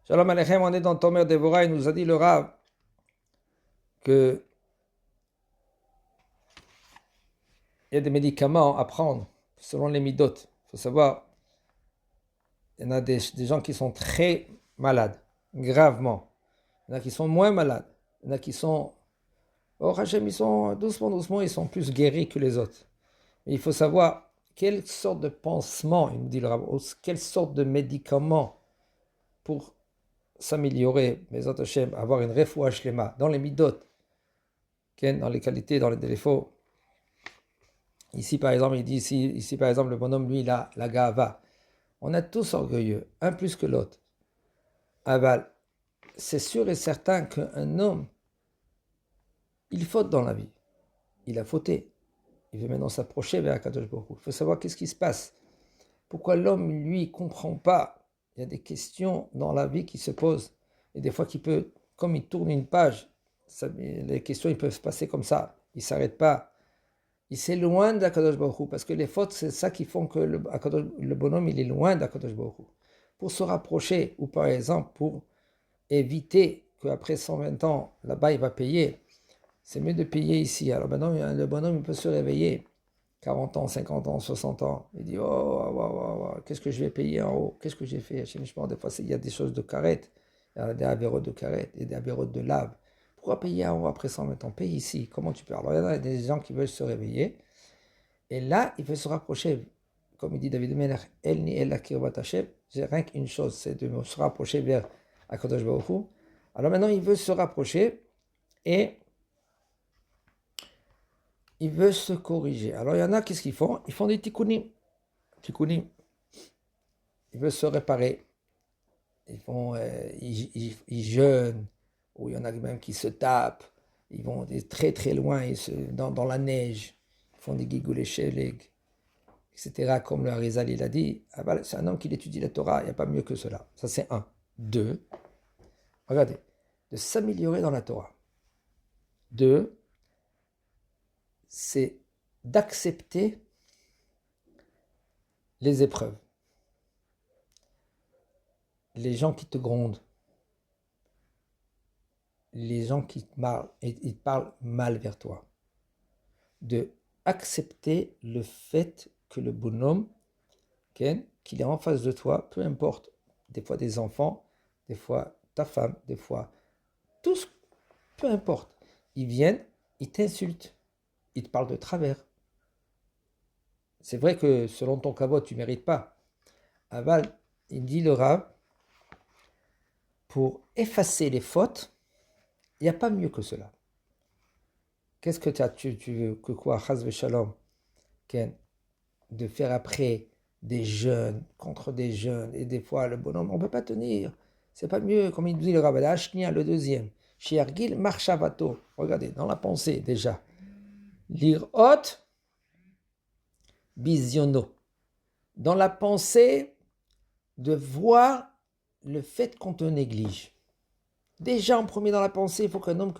Shalom Aleichem, on est dans Tomer Devorah, il nous a dit le Rav qu'il y a des médicaments à prendre selon les midot. Il faut savoir, il y en a des gens qui sont très malades, gravement. Il y en a qui sont moins malades. Il y en a qui sont, oh Hachem, ils sont doucement, ils sont plus guéris que les autres. Mais il faut savoir quelle sorte de pansement, il nous dit le Rav, quelle sorte de médicament pour s'améliorer, mais Hachem, avoir une refoua shlema dans les midot, dans les qualités, dans les défauts. Ici, par exemple, il dit ici, par exemple, le bonhomme, lui, il a la gava. On est tous orgueilleux, un plus que l'autre. Aval, c'est sûr et certain qu'un homme, il faute dans la vie. Il a fauté. Il veut maintenant s'approcher vers Akadosh Baruch Hu. Il faut savoir qu'est-ce qui se passe. Pourquoi l'homme, lui, ne comprend pas. Il y a des questions dans la vie qui se posent. Et des fois, comme il tourne une page, les questions, ils peuvent se passer comme ça. Il ne s'arrête pas. Il s'éloigne d'Akadosh Baruch Hu, parce que les fautes, c'est ça qui font que le bonhomme, il est loin d'Akadosh Baruch Hu. Pour se rapprocher, ou par exemple, pour éviter qu'après 120 ans, là-bas, il va payer, c'est mieux de payer ici. Alors maintenant, le bonhomme, il peut se réveiller, 40 ans, 50 ans, 60 ans. Il dit, qu'est-ce que je vais payer en haut? Qu'est-ce que j'ai fait? Des fois, il y a des choses de carette, il y a des avérotes de carette, et des avérotes de lave. Pourquoi payer en haut après 120 ans? Paye ici. Comment tu peux? Alors, il y a des gens qui veulent se réveiller. Et là, il veut se rapprocher. Comme il dit David Melech, El ni el kirvat Hashem. J'ai rien qu'une chose, c'est de se rapprocher vers Akadosh Baruch Hu. Alors maintenant, il veut se rapprocher et il veut se corriger. Alors, il y en a, qu'est-ce qu'ils font? Ils font des tikkunim. Tikkunim. Ils veulent se réparer. Ils jeûnent. Ou il y en a même qui se tapent. Ils vont très très loin dans la neige. Ils font des gigoulés sheleg, etc. Comme le Harizal il a dit. Ah ben, c'est un homme qui étudie la Torah. Il n'y a pas mieux que cela. Ça c'est un. Deux. Regardez. De s'améliorer dans la Torah. Deux. C'est d'accepter les épreuves. Les gens qui te grondent. Les gens qui ils parlent mal vers toi, de accepter le fait que le bonhomme, qu'il est en face de toi, peu importe, des fois des enfants, des fois ta femme, des fois tous, peu importe, ils viennent, ils t'insultent, ils te parlent de travers. C'est vrai que selon ton kavod, tu ne mérites pas. Aval, il dit le Rav, pour effacer les fautes, il n'y a pas mieux que cela. Qu'est-ce que tu veux que quoi, Chaz v'Shalom, de faire après des jeunes contre des jeunes, et des fois le bonhomme, on ne peut pas tenir. C'est pas mieux, comme il dit le Rav Ashnia, le deuxième. Shiargil Marshavato. Regardez, dans la pensée déjà. Lirot Biziono. Dans la pensée, de voir le fait qu'on te néglige. Déjà en premier dans la pensée, il faut qu'un homme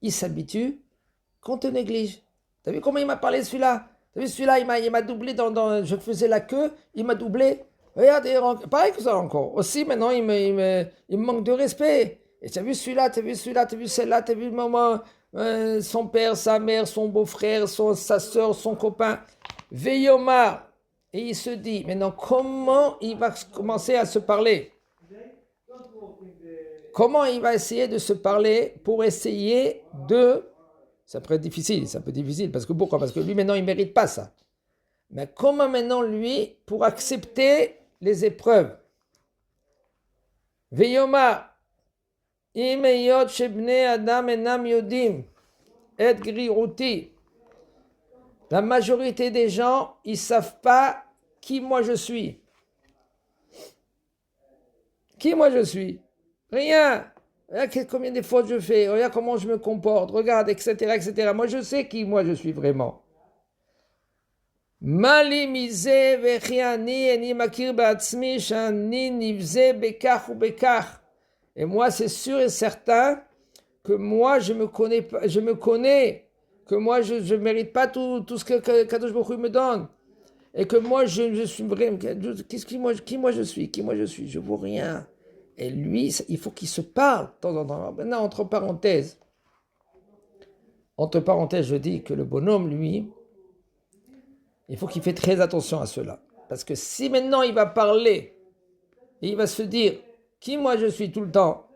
il s'habitue qu'on te néglige. T'as vu comment il m'a parlé celui-là? T'as vu celui-là, il m'a doublé je faisais la queue, il m'a doublé. Regardez, pareil que ça encore. Aussi maintenant, il me manque de respect. Et t'as vu celui-là, t'as vu celle-là, t'as vu maman, son père, sa mère, son beau-frère, sa soeur, son copain. Veyoma. Et il se dit, maintenant comment il va commencer à se parler? Comment il va essayer de se parler pour essayer de... Ça peut être difficile, parce que pourquoi? Parce que lui maintenant il ne mérite pas ça. Mais comment maintenant lui, pour accepter les épreuves? Veyoma, imeyot shebne adam enam yodim, et griruti. La majorité des gens, ils ne savent pas qui moi je suis. Qui moi je suis? Rien. Regarde combien de fautes je fais. Regarde comment je me comporte. Regarde, etc., etc. Moi, je sais qui moi je suis vraiment. Mali mise vechiani eni makir ba'atzmi shani nivze bekach ou bekach. Et moi, c'est sûr et certain que moi, je me connais, que moi, je ne mérite pas tout ce que Kadosh Baruch Hu me donne. Et que moi, je suis vraiment... Qui moi je suis? Je ne vaux rien. Et lui, il faut qu'il se parle de temps en temps. Maintenant, entre parenthèses, je dis que le bonhomme, lui, il faut qu'il fait très attention à cela. Parce que si maintenant il va parler, et il va se dire qui moi je suis tout le temps,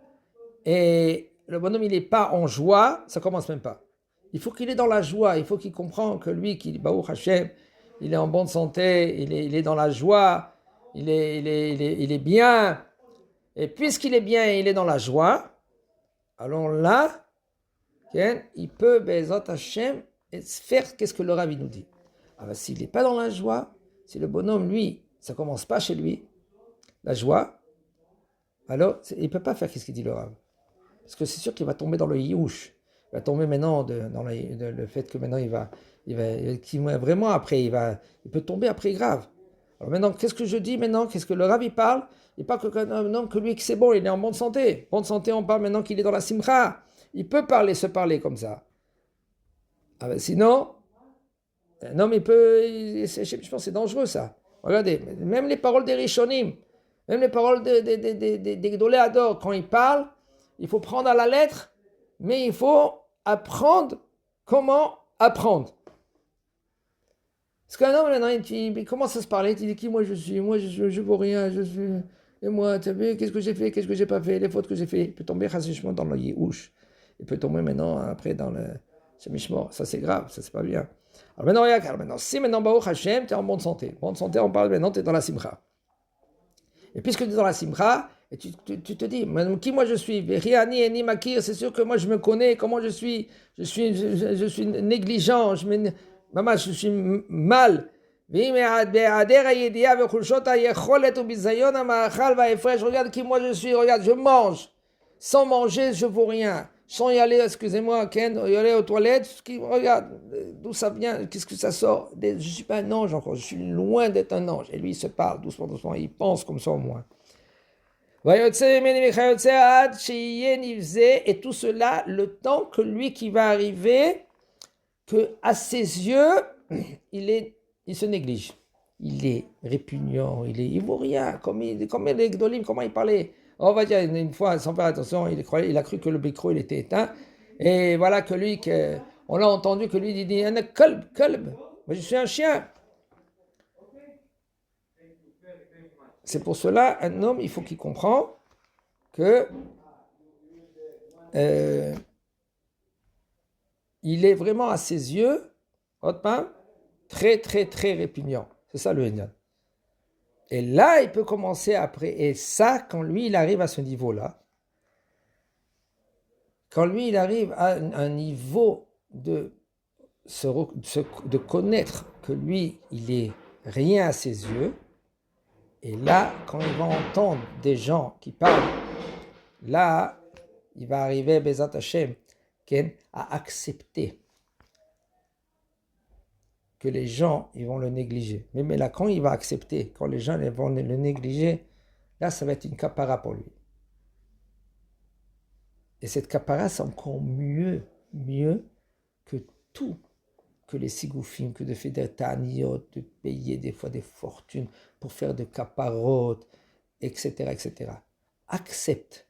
et le bonhomme il n'est pas en joie, ça commence même pas. Il faut qu'il est dans la joie, il faut qu'il comprenne que lui, qui Baruch Hashem, il est en bonne santé, il est dans la joie, il est bien. Et puisqu'il est bien et il est dans la joie, alors là, il peut, Bezat Hashem, faire qu'est-ce que le Rav nous dit. Ah ben, s'il n'est pas dans la joie, si le bonhomme, lui, ça ne commence pas chez lui, la joie, alors il ne peut pas faire qu'est-ce qu'il dit le Rav. Parce que c'est sûr qu'il va tomber dans le yiouch. Il va tomber maintenant dans le fait que maintenant qu'il vraiment après, il peut tomber après grave. Alors maintenant, qu'est-ce que je dis maintenant? Qu'est-ce que le Rav il parle? Il parle que lui, que c'est bon, il est en bonne santé. Bonne santé, on parle maintenant qu'il est dans la simcha. Il peut se parler comme ça. Ah ben, sinon, un homme, je pense que c'est dangereux ça. Regardez, même les paroles des Rishonim, même les paroles des Gdolei Hador, quand ils parlent, il faut prendre à la lettre, mais il faut apprendre comment apprendre. Parce qu'un homme, maintenant, il commence à se parler, il dit qui moi je suis, je vaux rien, je suis. Et moi, tu sais, qu'est-ce que j'ai fait, qu'est-ce que j'ai pas fait, les fautes que j'ai fait. Il peut tomber chassichement dans le yiouch. Il peut tomber maintenant, après, dans le Shemishmor. Ça, c'est grave, ça, c'est pas bien. Alors maintenant, regarde, si maintenant, Baruch Hashem, tu es en bonne santé. Bonne santé, on parle maintenant, tu es dans la simcha. Et puisque tu es dans la simcha, et tu te dis, qui moi je suis, Riani et Makir, c'est sûr que moi je me connais, comment je suis négligent, maman, je suis mal. Regarde qui moi je suis, regarde, je mange. Sans manger, je ne vaux rien. Sans y aller, excusez-moi, Ken, y aller aux toilettes, regarde, d'où ça vient, qu'est-ce que ça sort? Je ne suis pas un ange encore, je suis loin d'être un ange. Et lui, il se parle doucement, doucement, il pense comme ça au moins. Et tout cela, le temps que lui qui va arriver, que à ses yeux, il se néglige. Il est répugnant, il vaut rien, comme les Gdolim, comment il parlait. On va dire une fois, sans faire attention, il a cru que le micro il était éteint. Et voilà que lui, on l'a entendu que lui il dit kalb, moi je suis un chien. C'est pour cela, un homme, il faut qu'il comprenne que il est vraiment à ses yeux, très, très, très répugnant. C'est ça le Enyan. Et là, il peut commencer après. Et ça, quand lui, il arrive à ce niveau-là, quand lui, il arrive à un niveau de connaître que lui, il est rien à ses yeux, et là, quand il va entendre des gens qui parlent, là, il va arriver, Bezat Hashem, à accepter que les gens, ils vont le négliger. Mais là, quand il va accepter, quand les gens ils vont le négliger, là, ça va être une kapara pour lui. Et cette kapara, c'est encore mieux que tout, que les sigoufim, que de faire des ta'aniot, de payer des fois des fortunes pour faire de kaparot, etc., etc. Accepte.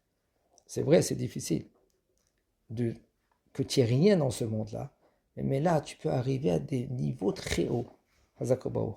C'est vrai, c'est difficile que tu n'aies rien dans ce monde-là. Mais là, tu peux arriver à des niveaux très hauts. Hazak Baruch.